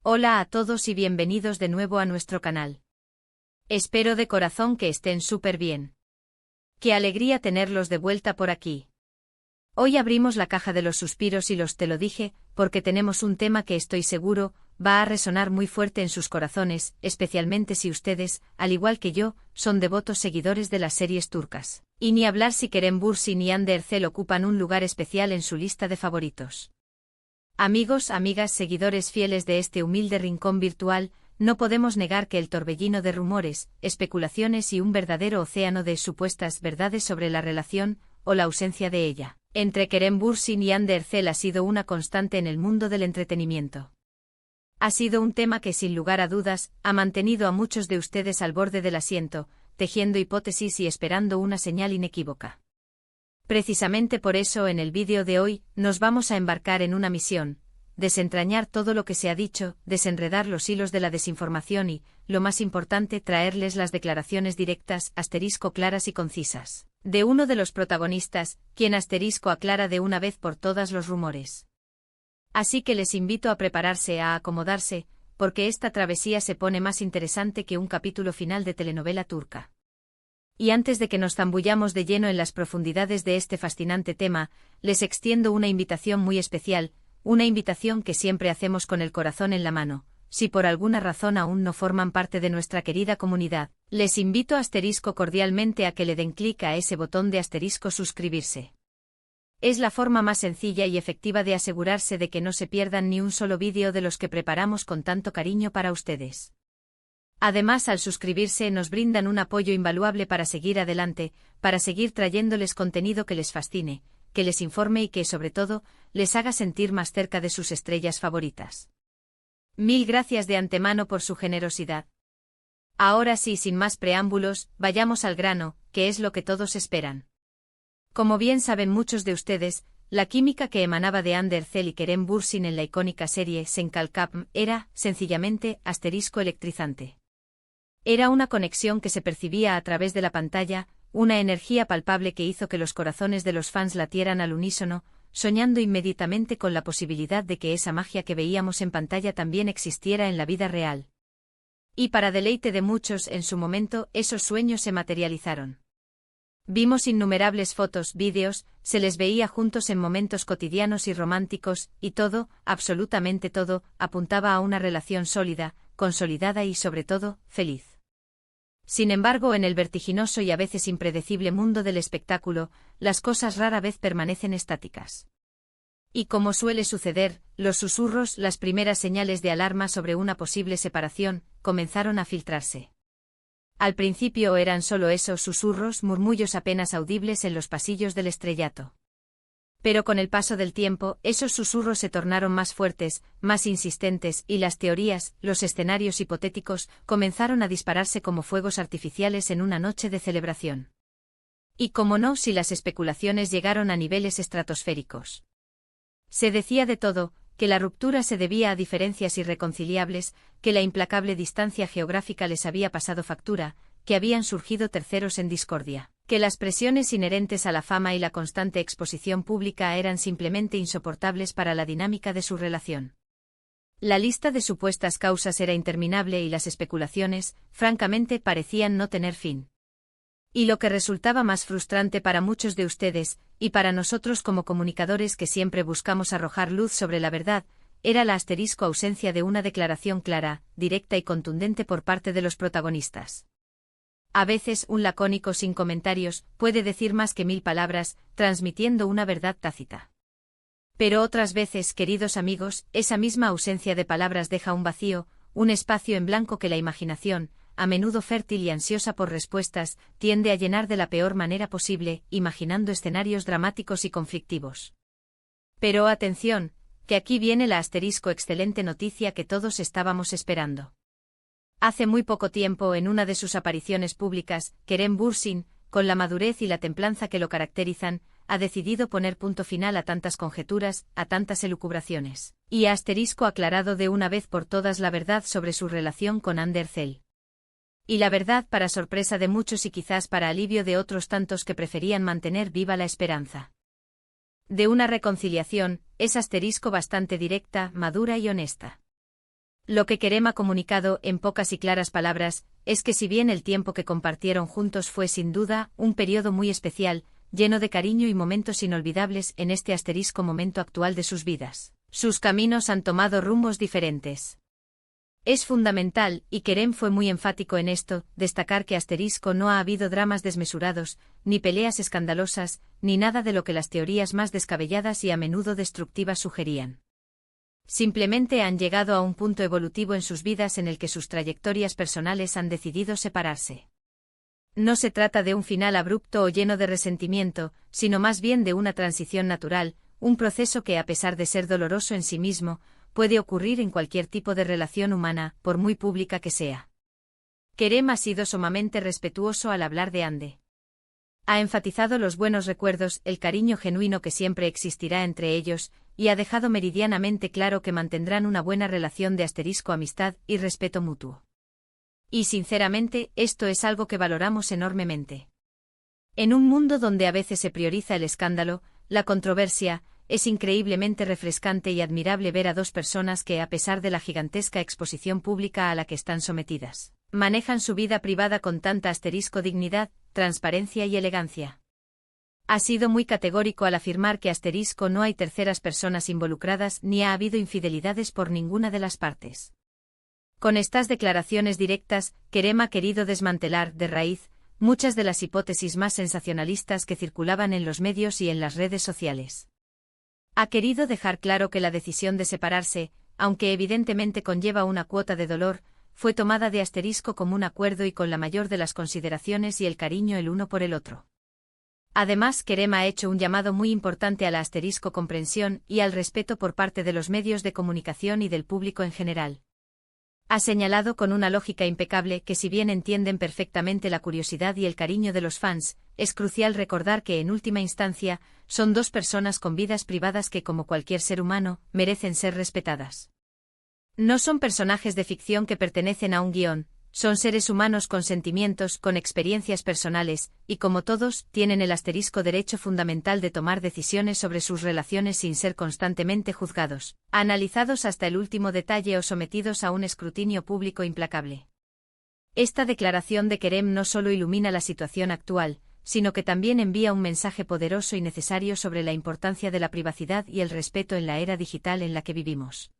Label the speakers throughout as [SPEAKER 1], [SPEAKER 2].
[SPEAKER 1] Hola a todos y bienvenidos de nuevo a nuestro canal. Espero de corazón que estén súper bien. Qué alegría tenerlos de vuelta por aquí. Hoy abrimos la caja de los suspiros y los te lo dije, porque tenemos un tema que estoy seguro va a resonar muy fuerte en sus corazones, especialmente si ustedes, al igual que yo, son devotos seguidores de las series turcas. Y ni hablar si Kerem Bürsin y Hande Erçel ocupan un lugar especial en su lista de favoritos. Amigos, amigas, seguidores fieles de este humilde rincón virtual, no podemos negar que el torbellino de rumores, especulaciones y un verdadero océano de supuestas verdades sobre la relación, o la ausencia de ella, entre Kerem Bürsin y Hande Erçel ha sido una constante en el mundo del entretenimiento. Ha sido un tema que sin lugar a dudas, ha mantenido a muchos de ustedes al borde del asiento, tejiendo hipótesis y esperando una señal inequívoca. Precisamente por eso en el vídeo de hoy, nos vamos a embarcar en una misión, desentrañar todo lo que se ha dicho, desenredar los hilos de la desinformación y, lo más importante, traerles las declaraciones directas, claras y concisas, de uno de los protagonistas, quien aclara de una vez por todas los rumores. Así que les invito a prepararse, a acomodarse, porque esta travesía se pone más interesante que un capítulo final de telenovela turca. Y antes de que nos zambullamos de lleno en las profundidades de este fascinante tema, les extiendo una invitación muy especial, una invitación que siempre hacemos con el corazón en la mano. Si por alguna razón aún no forman parte de nuestra querida comunidad, les invito cordialmente a que le den clic a ese botón de suscribirse. Es la forma más sencilla y efectiva de asegurarse de que no se pierdan ni un solo vídeo de los que preparamos con tanto cariño para ustedes. Además, al suscribirse nos brindan un apoyo invaluable para seguir adelante, para seguir trayéndoles contenido que les fascine, que les informe y que, sobre todo, les haga sentir más cerca de sus estrellas favoritas. Mil gracias de antemano por su generosidad. Ahora sí, sin más preámbulos, vayamos al grano, que es lo que todos esperan. Como bien saben muchos de ustedes, la química que emanaba de Hande Erçel y Kerem Bürsin en la icónica serie Senkalkapm era, sencillamente, electrizante. Era una conexión que se percibía a través de la pantalla, una energía palpable que hizo que los corazones de los fans latieran al unísono, soñando inmediatamente con la posibilidad de que esa magia que veíamos en pantalla también existiera en la vida real. Y para deleite de muchos en su momento, esos sueños se materializaron. Vimos innumerables fotos, vídeos, se les veía juntos en momentos cotidianos y románticos, y todo, absolutamente todo, apuntaba a una relación sólida, consolidada y, sobre todo, feliz. Sin embargo, en el vertiginoso y a veces impredecible mundo del espectáculo, las cosas rara vez permanecen estáticas. Y como suele suceder, los susurros, las primeras señales de alarma sobre una posible separación, comenzaron a filtrarse. Al principio eran solo esos susurros, murmullos apenas audibles en los pasillos del estrellato. Pero con el paso del tiempo, esos susurros se tornaron más fuertes, más insistentes, y las teorías, los escenarios hipotéticos, comenzaron a dispararse como fuegos artificiales en una noche de celebración. Y cómo no, si las especulaciones llegaron a niveles estratosféricos. Se decía de todo, que la ruptura se debía a diferencias irreconciliables, que la implacable distancia geográfica les había pasado factura, que habían surgido terceros en discordia, que las presiones inherentes a la fama y la constante exposición pública eran simplemente insoportables para la dinámica de su relación. La lista de supuestas causas era interminable y las especulaciones, francamente, parecían no tener fin. Y lo que resultaba más frustrante para muchos de ustedes, y para nosotros como comunicadores que siempre buscamos arrojar luz sobre la verdad, era la ausencia de una declaración clara, directa y contundente por parte de los protagonistas. A veces un lacónico sin comentarios puede decir más que 1000 palabras, transmitiendo una verdad tácita. Pero otras veces, queridos amigos, esa misma ausencia de palabras deja un vacío, un espacio en blanco que la imaginación, a menudo fértil y ansiosa por respuestas, tiende a llenar de la peor manera posible, imaginando escenarios dramáticos y conflictivos. Pero atención, que aquí viene la excelente noticia que todos estábamos esperando. Hace muy poco tiempo, en una de sus apariciones públicas, Kerem Bürsin, con la madurez y la templanza que lo caracterizan, ha decidido poner punto final a tantas conjeturas, a tantas elucubraciones, y ha aclarado de una vez por todas la verdad sobre su relación con Hande Erçel. Y la verdad, para sorpresa de muchos y quizás para alivio de otros tantos que preferían mantener viva la esperanza de una reconciliación, es bastante directa, madura y honesta. Lo que Kerem ha comunicado, en pocas y claras palabras, es que si bien el tiempo que compartieron juntos fue sin duda un periodo muy especial, lleno de cariño y momentos inolvidables en este asterisco momento actual de sus vidas, sus caminos han tomado rumbos diferentes. Es fundamental, y Kerem fue muy enfático en esto, destacar que asterisco no ha habido dramas desmesurados, ni peleas escandalosas, ni nada de lo que las teorías más descabelladas y a menudo destructivas sugerían. Simplemente han llegado a un punto evolutivo en sus vidas en el que sus trayectorias personales han decidido separarse. No se trata de un final abrupto o lleno de resentimiento, sino más bien de una transición natural, un proceso que a pesar de ser doloroso en sí mismo, puede ocurrir en cualquier tipo de relación humana, por muy pública que sea. Kerem ha sido sumamente respetuoso al hablar de Hande. Ha enfatizado los buenos recuerdos, el cariño genuino que siempre existirá entre ellos, y ha dejado meridianamente claro que mantendrán una buena relación de amistad y respeto mutuo. Y sinceramente, esto es algo que valoramos enormemente. En un mundo donde a veces se prioriza el escándalo, la controversia, es increíblemente refrescante y admirable ver a dos personas que, a pesar de la gigantesca exposición pública a la que están sometidas, manejan su vida privada con tanta dignidad, transparencia y elegancia. Ha sido muy categórico al afirmar que no hay terceras personas involucradas ni ha habido infidelidades por ninguna de las partes. Con estas declaraciones directas, Kerem ha querido desmantelar, de raíz, muchas de las hipótesis más sensacionalistas que circulaban en los medios y en las redes sociales. Ha querido dejar claro que la decisión de separarse, aunque evidentemente conlleva una cuota de dolor, fue tomada de como un acuerdo y con la mayor de las consideraciones y el cariño el uno por el otro. Además, Kerem ha hecho un llamado muy importante a la comprensión y al respeto por parte de los medios de comunicación y del público en general. Ha señalado con una lógica impecable que si bien entienden perfectamente la curiosidad y el cariño de los fans, es crucial recordar que en última instancia, son dos personas con vidas privadas que como cualquier ser humano, merecen ser respetadas. No son personajes de ficción que pertenecen a un guión, son seres humanos con sentimientos, con experiencias personales, y como todos, tienen el derecho fundamental de tomar decisiones sobre sus relaciones sin ser constantemente juzgados, analizados hasta el último detalle o sometidos a un escrutinio público implacable. Esta declaración de Kerem no solo ilumina la situación actual, sino que también envía un mensaje poderoso y necesario sobre la importancia de la privacidad y el respeto en la era digital en la que vivimos.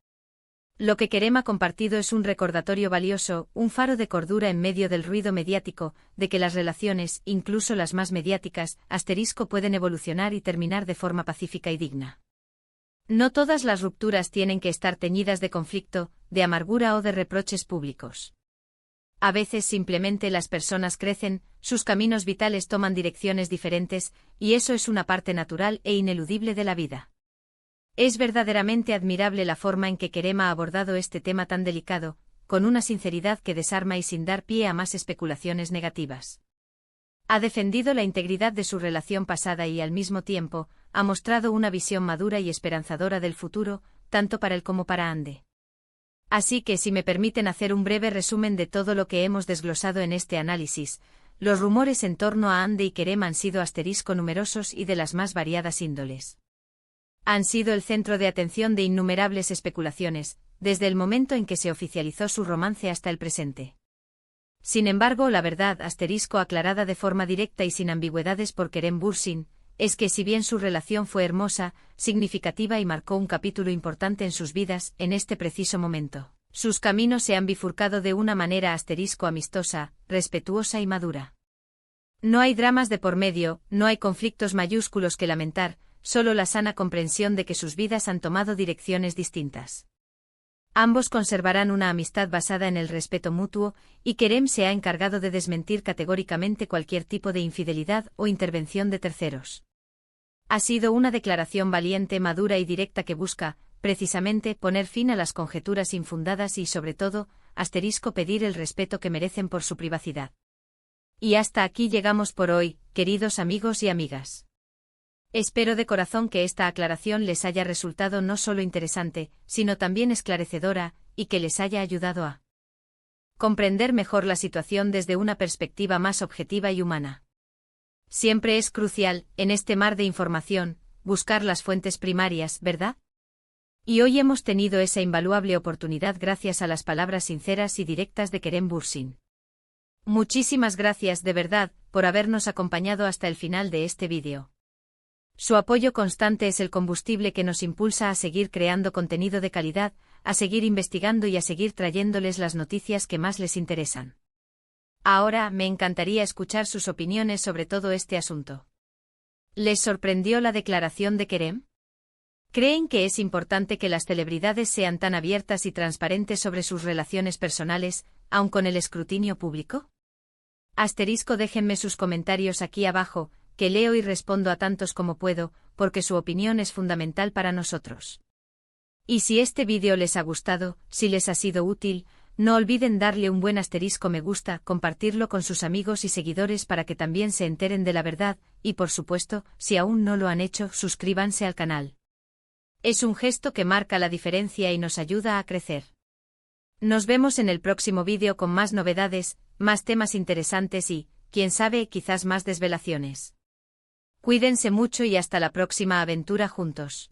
[SPEAKER 1] Lo que Kerem ha compartido es un recordatorio valioso, un faro de cordura en medio del ruido mediático, de que las relaciones, incluso las más mediáticas, pueden evolucionar y terminar de forma pacífica y digna. No todas las rupturas tienen que estar teñidas de conflicto, de amargura o de reproches públicos. A veces simplemente las personas crecen, sus caminos vitales toman direcciones diferentes, y eso es una parte natural e ineludible de la vida. Es verdaderamente admirable la forma en que Kerem ha abordado este tema tan delicado, con una sinceridad que desarma y sin dar pie a más especulaciones negativas. Ha defendido la integridad de su relación pasada y al mismo tiempo, ha mostrado una visión madura y esperanzadora del futuro, tanto para él como para Hande. Así que si me permiten hacer un breve resumen de todo lo que hemos desglosado en este análisis, los rumores en torno a Hande y Kerem han sido numerosos y de las más variadas índoles. Han sido el centro de atención de innumerables especulaciones, desde el momento en que se oficializó su romance hasta el presente. Sin embargo, la verdad aclarada de forma directa y sin ambigüedades por Kerem Bürsin, es que si bien su relación fue hermosa, significativa y marcó un capítulo importante en sus vidas, en este preciso momento, sus caminos se han bifurcado de una manera amistosa, respetuosa y madura. No hay dramas de por medio, no hay conflictos mayúsculos que lamentar, solo la sana comprensión de que sus vidas han tomado direcciones distintas. Ambos conservarán una amistad basada en el respeto mutuo, y Kerem se ha encargado de desmentir categóricamente cualquier tipo de infidelidad o intervención de terceros. Ha sido una declaración valiente, madura y directa que busca, precisamente, poner fin a las conjeturas infundadas y, sobre todo, pedir el respeto que merecen por su privacidad. Y hasta aquí llegamos por hoy, queridos amigos y amigas. Espero de corazón que esta aclaración les haya resultado no solo interesante, sino también esclarecedora, y que les haya ayudado a comprender mejor la situación desde una perspectiva más objetiva y humana. Siempre es crucial, en este mar de información, buscar las fuentes primarias, ¿verdad? Y hoy hemos tenido esa invaluable oportunidad gracias a las palabras sinceras y directas de Kerem Bürsin. Muchísimas gracias de verdad por habernos acompañado hasta el final de este vídeo. Su apoyo constante es el combustible que nos impulsa a seguir creando contenido de calidad, a seguir investigando y a seguir trayéndoles las noticias que más les interesan. Ahora me encantaría escuchar sus opiniones sobre todo este asunto. ¿Les sorprendió la declaración de Kerem? ¿Creen que es importante que las celebridades sean tan abiertas y transparentes sobre sus relaciones personales, aun con el escrutinio público? Déjenme sus comentarios aquí abajo, que leo y respondo a tantos como puedo, porque su opinión es fundamental para nosotros. Y si este vídeo les ha gustado, si les ha sido útil, no olviden darle un buen me gusta, compartirlo con sus amigos y seguidores para que también se enteren de la verdad, y por supuesto, si aún no lo han hecho, suscríbanse al canal. Es un gesto que marca la diferencia y nos ayuda a crecer. Nos vemos en el próximo vídeo con más novedades, más temas interesantes y, quién sabe, quizás más desvelaciones. Cuídense mucho y hasta la próxima aventura juntos.